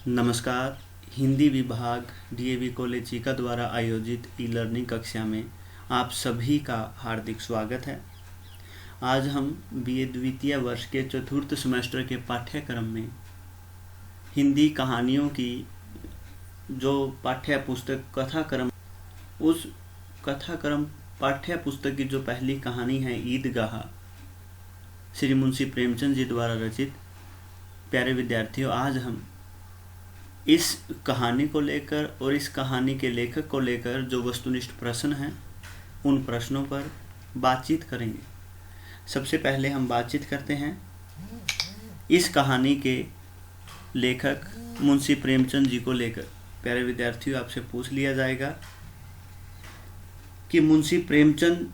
नमस्कार। हिंदी विभाग DAV college Chica द्वारा आयोजित ई लर्निंग कक्षा में आप सभी का हार्दिक स्वागत है। आज हम बीए द्वितीय वर्ष के चतुर्थ सेमेस्टर के पाठ्यक्रम में हिंदी कहानियों की जो पाठ्य पुस्तक कथाक्रम, उस कथाक्रम पाठ्य पुस्तक की जो पहली कहानी है ईदगाह, श्री मुंशी प्रेमचंद जी द्वारा रचित। प्यारे विद्यार्थियों, आज हम इस कहानी को लेकर और इस कहानी के लेखक को लेकर जो वस्तुनिष्ठ प्रश्न हैं उन प्रश्नों पर बातचीत करेंगे। सबसे पहले हम बातचीत करते हैं इस कहानी के लेखक मुंशी प्रेमचंद जी को लेकर। प्यारे विद्यार्थियों, आपसे पूछ लिया जाएगा कि मुंशी प्रेमचंद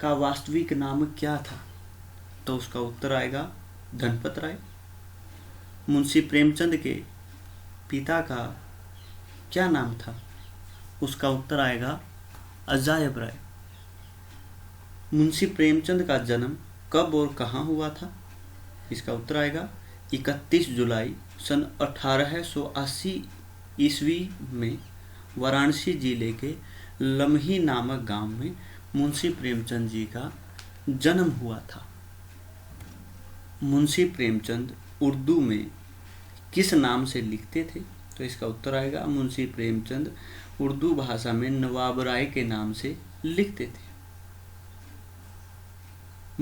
का वास्तविक नाम क्या था, तो उसका उत्तर आएगा धनपत राय। मुंशी प्रेमचंद के पिता का क्या नाम था, उसका उत्तर आएगा अजायब राय। मुंशी प्रेमचंद का जन्म कब और कहाँ हुआ था, इसका उत्तर आएगा 31 जुलाई सन 1880 ईस्वी में वाराणसी जिले के लम्ही नामक गांव में मुंशी प्रेमचंद जी का जन्म हुआ था। मुंशी प्रेमचंद उर्दू में किस नाम से लिखते थे, तो इसका उत्तर आएगा मुंशी प्रेमचंद उर्दू भाषा में नवाब राय के नाम से लिखते थे।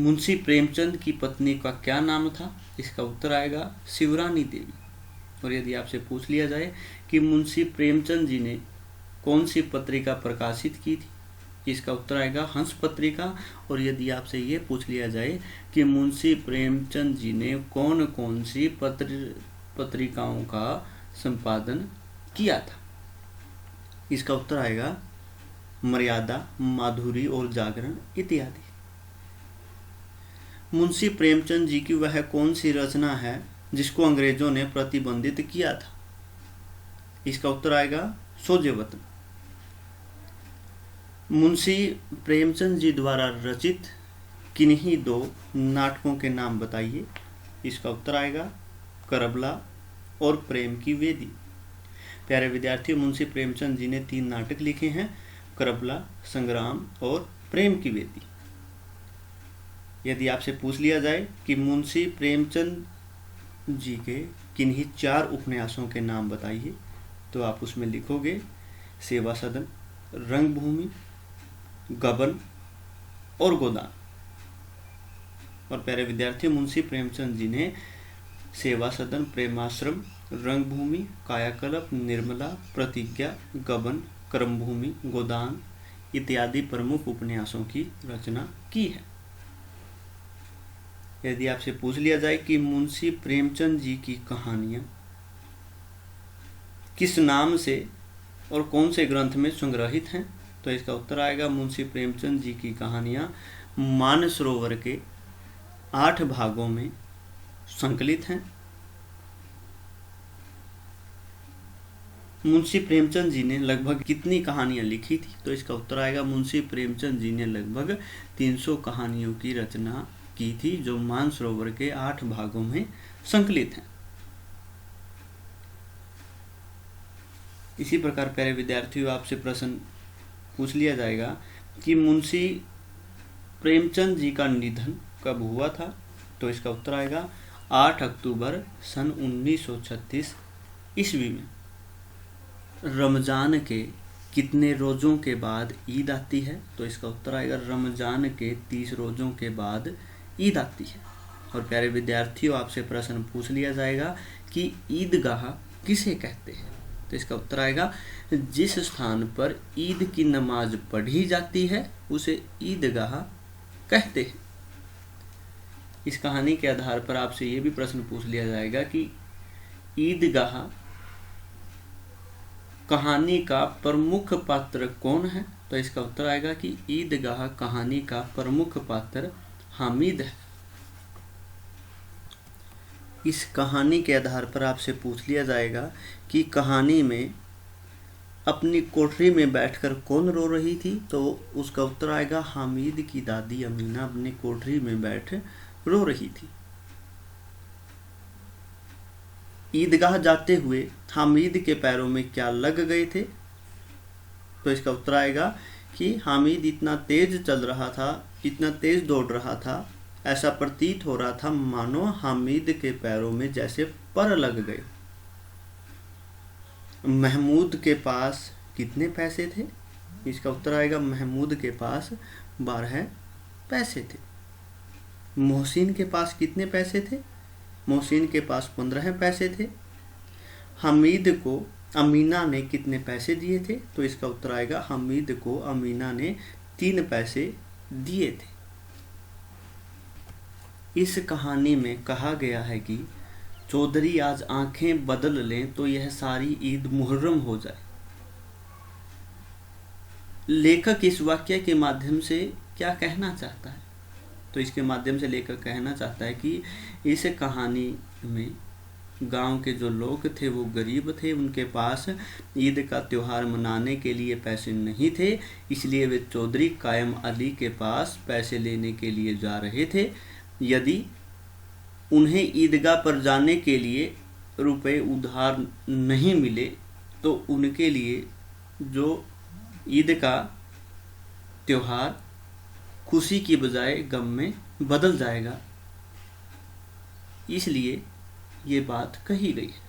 मुंशी प्रेमचंद की पत्नी का क्या नाम था, इसका उत्तर आएगा शिवरानी देवी। और यदि आपसे पूछ लिया जाए कि मुंशी प्रेमचंद जी ने कौन सी पत्रिका प्रकाशित की थी, इसका उत्तर आएगा हंस पत्रिका। और यदि आपसे ये पूछ लिया जाए कि मुंशी प्रेमचंद जी ने कौन कौन सी पत्रिकाओं का संपादन किया था, इसका उत्तर आएगा मर्यादा, माधुरी और जागरण इत्यादि। मुंशी प्रेमचंद जी की वह कौन सी रचना है जिसको अंग्रेजों ने प्रतिबंधित किया था, इसका उत्तर आएगा सोजे वतन। मुंशी प्रेमचंद जी द्वारा रचित किन्हीं दो नाटकों के नाम बताइए, इसका उत्तर आएगा करबला और प्रेम की वेदी। प्यारे विद्यार्थियों, मुंशी प्रेमचंद जी ने 3 नाटक लिखे हैं, करबला, संग्राम और प्रेम की वेदी। यदि आपसे पूछ लिया जाए कि मुंशी प्रेमचंद जी के किन्हीं 4 उपन्यासों के नाम बताइए, तो आप उसमें लिखोगे सेवा सदन, रंगभूमि, गबन और गोदान। और प्यारे विद्यार्थियों, मुंशी प्रेमचंद जी ने सेवा सदन, प्रेमाश्रम, रंगभूमि, कायाकल्प, निर्मला, प्रतिज्ञा, गबन, कर्मभूमि, गोदान इत्यादि प्रमुख उपन्यासों की रचना की है। यदि आपसे पूछ लिया जाए कि मुंशी प्रेमचंद जी की कहानियां किस नाम से और कौन से ग्रंथ में संग्रहित हैं, तो इसका उत्तर आएगा मुंशी प्रेमचंद जी की कहानियां मानसरोवर के 8 भागों में संकलित हैं। मुंशी प्रेमचंद जी ने लगभग कितनी कहानियां लिखी थी, तो इसका उत्तर आएगा मुंशी प्रेमचंद जी ने लगभग 300 कहानियों की रचना की थी, जो मानसरोवर के 8 भागों में संकलित हैं। इसी प्रकार प्यारे विद्यार्थियों, आपसे प्रश्न पूछ लिया जाएगा कि मुंशी प्रेमचंद जी का निधन कब हुआ था, तो इसका उत्तर आएगा 8 अक्टूबर सन 1936 ईस्वी में। रमजान के कितने रोज़ों के बाद ईद आती है, तो इसका उत्तर आएगा रमजान के 30 रोज़ों के बाद ईद आती है। और प्यारे विद्यार्थियों, आपसे प्रश्न पूछ लिया जाएगा कि ईदगाह किसे कहते हैं, तो इसका उत्तर आएगा जिस स्थान पर ईद की नमाज पढ़ी जाती है उसे ईदगाह कहते हैं। इस कहानी के आधार पर आपसे ये भी प्रश्न पूछ लिया जाएगा कि ईदगाह कहानी का प्रमुख पात्र कौन है, तो इसका उत्तर आएगा कि ईदगाह कहानी का प्रमुख पात्र हामिद है। इस कहानी के आधार पर आपसे पूछ लिया जाएगा कि कहानी में अपनी कोठरी में बैठकर कौन रो रही थी, तो उसका उत्तर आएगा हामिद की दादी अमीना अपनी कोठरी में बैठ रो रही थी। ईदगाह जाते हुए हामिद के पैरों में क्या लग गए थे? तो इसका उत्तर आएगा कि हामिद इतना तेज चल रहा था, इतना तेज दौड़ रहा था, ऐसा प्रतीत हो रहा था मानो हामिद के पैरों में जैसे पर लग गए। महमूद के पास कितने पैसे थे? इसका उत्तर आएगा महमूद के पास 12 पैसे थे। मोहसिन के पास कितने पैसे थे? मोहसिन के पास 15 पैसे थे। हमीद को अमीना ने कितने पैसे दिए थे? तो इसका उत्तर आएगा हमीद को अमीना ने 3 पैसे दिए थे। इस कहानी में कहा गया है कि चौधरी आज आंखें बदल लें तो यह सारी ईद मुहर्रम हो जाए। लेखक इस वाक्य के माध्यम से क्या कहना चाहता है? तो इसके माध्यम से लेखक कहना चाहता है कि इस कहानी में गांव के जो लोग थे वो गरीब थे, उनके पास ईद का त्यौहार मनाने के लिए पैसे नहीं थे, इसलिए वे चौधरी कायम अली के पास पैसे लेने के लिए जा रहे थे। यदि उन्हें ईदगाह पर जाने के लिए रुपए उधार नहीं मिले तो उनके लिए जो ईद का त्यौहार खुशी की बजाय गम में बदल जाएगा, इसलिए ये बात कही गई है।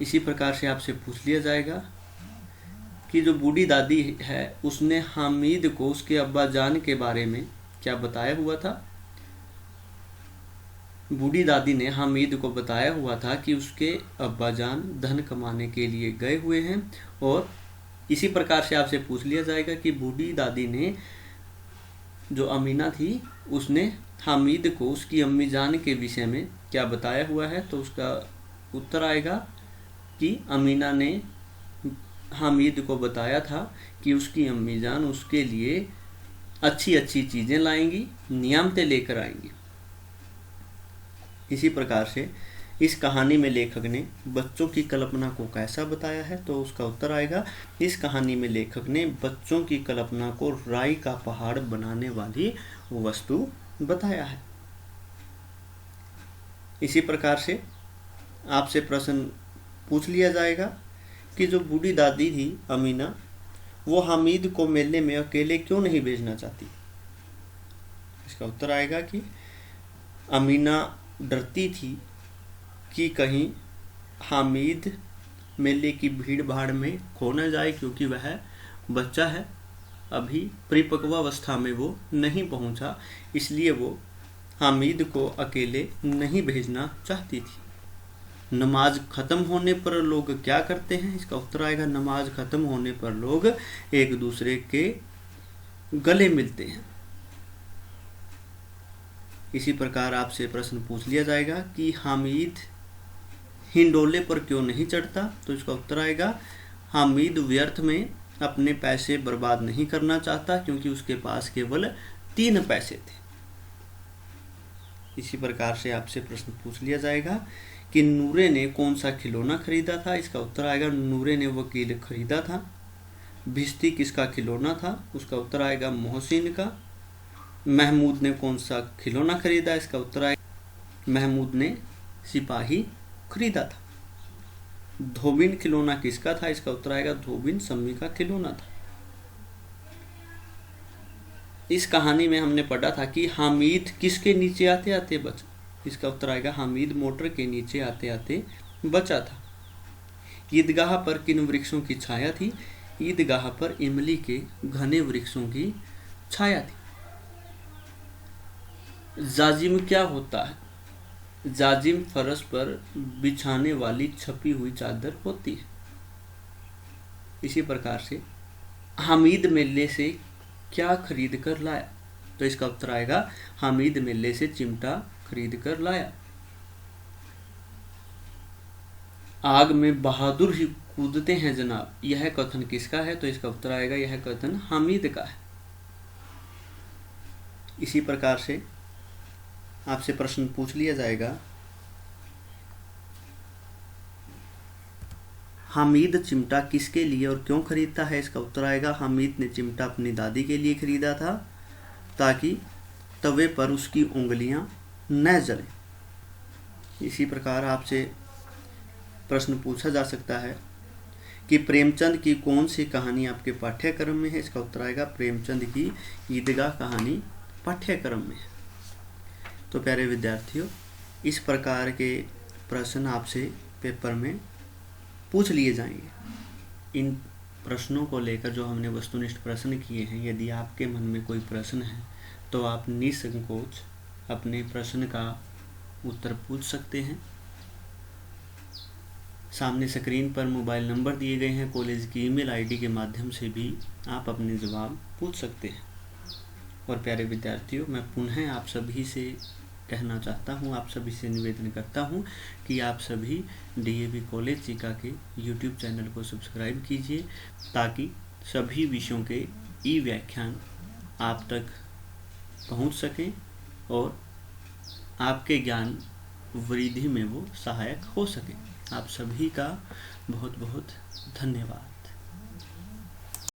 इसी प्रकार से आपसे पूछ लिया जाएगा कि जो बूढ़ी दादी है उसने हामिद को उसके अब्बा जान के बारे में क्या बताया हुआ था? बूढ़ी दादी ने हामिद को बताया हुआ था कि उसके अब्बा जान धन कमाने के लिए गए हुए हैं। और इसी प्रकार से आपसे पूछ लिया जाएगा कि बूढ़ी दादी ने जो अमीना थी उसने हामिद को उसकी अम्मी जान के विषय में क्या बताया हुआ है? तो उसका उत्तर आएगा कि अमीना ने हामिद को बताया था कि उसकी अम्मी जान उसके लिए अच्छी अच्छी चीज़ें लाएंगी, नियामतें लेकर आएंगी। इसी प्रकार से इस कहानी में लेखक ने बच्चों की कल्पना को कैसा बताया है? तो उसका उत्तर आएगा इस कहानी में लेखक ने बच्चों की कल्पना को राई का पहाड़ बनाने वाली वस्तु बताया है। इसी प्रकार से आपसे प्रश्न पूछ लिया जाएगा कि जो बूढ़ी दादी थी अमीना, वो हामिद को मेले में अकेले क्यों नहीं भेजना चाहती? इसका उत्तर आएगा कि अमीना डरती थी कि कहीं हामिद मेले की भीड़ भाड़ में खो न जाए, क्योंकि वह बच्चा है, अभी परिपक्वावस्था में वो नहीं पहुंचा, इसलिए वो हामिद को अकेले नहीं भेजना चाहती थी। नमाज ख़त्म होने पर लोग क्या करते हैं? इसका उत्तर आएगा नमाज ख़त्म होने पर लोग एक दूसरे के गले मिलते हैं। इसी प्रकार आपसे प्रश्न पूछ लिया जाएगा कि हामिद हिंडोले पर क्यों नहीं चढ़ता? तो इसका उत्तर आएगा हामिद व्यर्थ में अपने पैसे बर्बाद नहीं करना चाहता, क्योंकि उसके पास केवल 3 पैसे थे। इसी प्रकार से आपसे प्रश्न पूछ लिया जाएगा कि नूरे ने कौन सा खिलौना खरीदा था? इसका उत्तर आएगा नूरे ने वकील खरीदा था। भिश्ती किसका खिलौना था? उसका उत्तर आएगा मोहसिन का। महमूद ने कौन सा खिलौना खरीदा? इसका उत्तर आएगा महमूद ने सिपाही खरीदा था। धोबिन खिलौना किसका था? इसका उत्तर आएगा धोबिन सम्मी का खिलौना था। इस कहानी में हमने पढ़ा था कि हामिद किसके नीचे आते आते बचा? इसका उत्तर आएगा हामिद मोटर के नीचे आते आते बचा था। ईदगाह पर किन वृक्षों की छाया थी? ईदगाह पर इमली के घने वृक्षों की छाया थी। जाजिम क्या होता है? जाजिम फर्श पर बिछाने वाली छपी हुई चादर होती है। इसी प्रकार से हामिद मेले से क्या खरीद कर लाया? तो इसका उत्तर आएगा हामिद मेले से चिमटा खरीद कर लाया। आग में बहादुर ही कूदते हैं जनाब, यह कथन किसका है? तो इसका उत्तर आएगा यह कथन हामिद का है। इसी प्रकार से आपसे प्रश्न पूछ लिया जाएगा हामिद चिमटा किसके लिए और क्यों खरीदता है? इसका उत्तर आएगा हामिद ने चिमटा अपनी दादी के लिए खरीदा था ताकि तवे पर उसकी उंगलियां न जलें। इसी प्रकार आपसे प्रश्न पूछा जा सकता है कि प्रेमचंद की कौन सी कहानी आपके पाठ्यक्रम में है। इसका उत्तर आएगा प्रेमचंद की ईदगाह कहानी पाठ्यक्रम में है। तो प्यारे विद्यार्थियों, इस प्रकार के प्रश्न आपसे पेपर में पूछ लिए जाएंगे। इन प्रश्नों को लेकर जो हमने वस्तुनिष्ठ प्रश्न किए हैं, यदि आपके मन में कोई प्रश्न है तो आप निसंकोच अपने प्रश्न का उत्तर पूछ सकते हैं। सामने स्क्रीन पर मोबाइल नंबर दिए गए हैं, कॉलेज की ईमेल आईडी के माध्यम से भी आप अपने जवाब पूछ सकते हैं। और प्यारे विद्यार्थियों, मैं पुनः आप सभी से कहना चाहता हूँ, आप सभी से निवेदन करता हूँ कि आप सभी डीएवी कॉलेज चीका के यूट्यूब चैनल को सब्सक्राइब कीजिए, ताकि सभी विषयों के ई व्याख्यान आप तक पहुँच सकें और आपके ज्ञान वृद्धि में वो सहायक हो सके। आप सभी का बहुत बहुत धन्यवाद।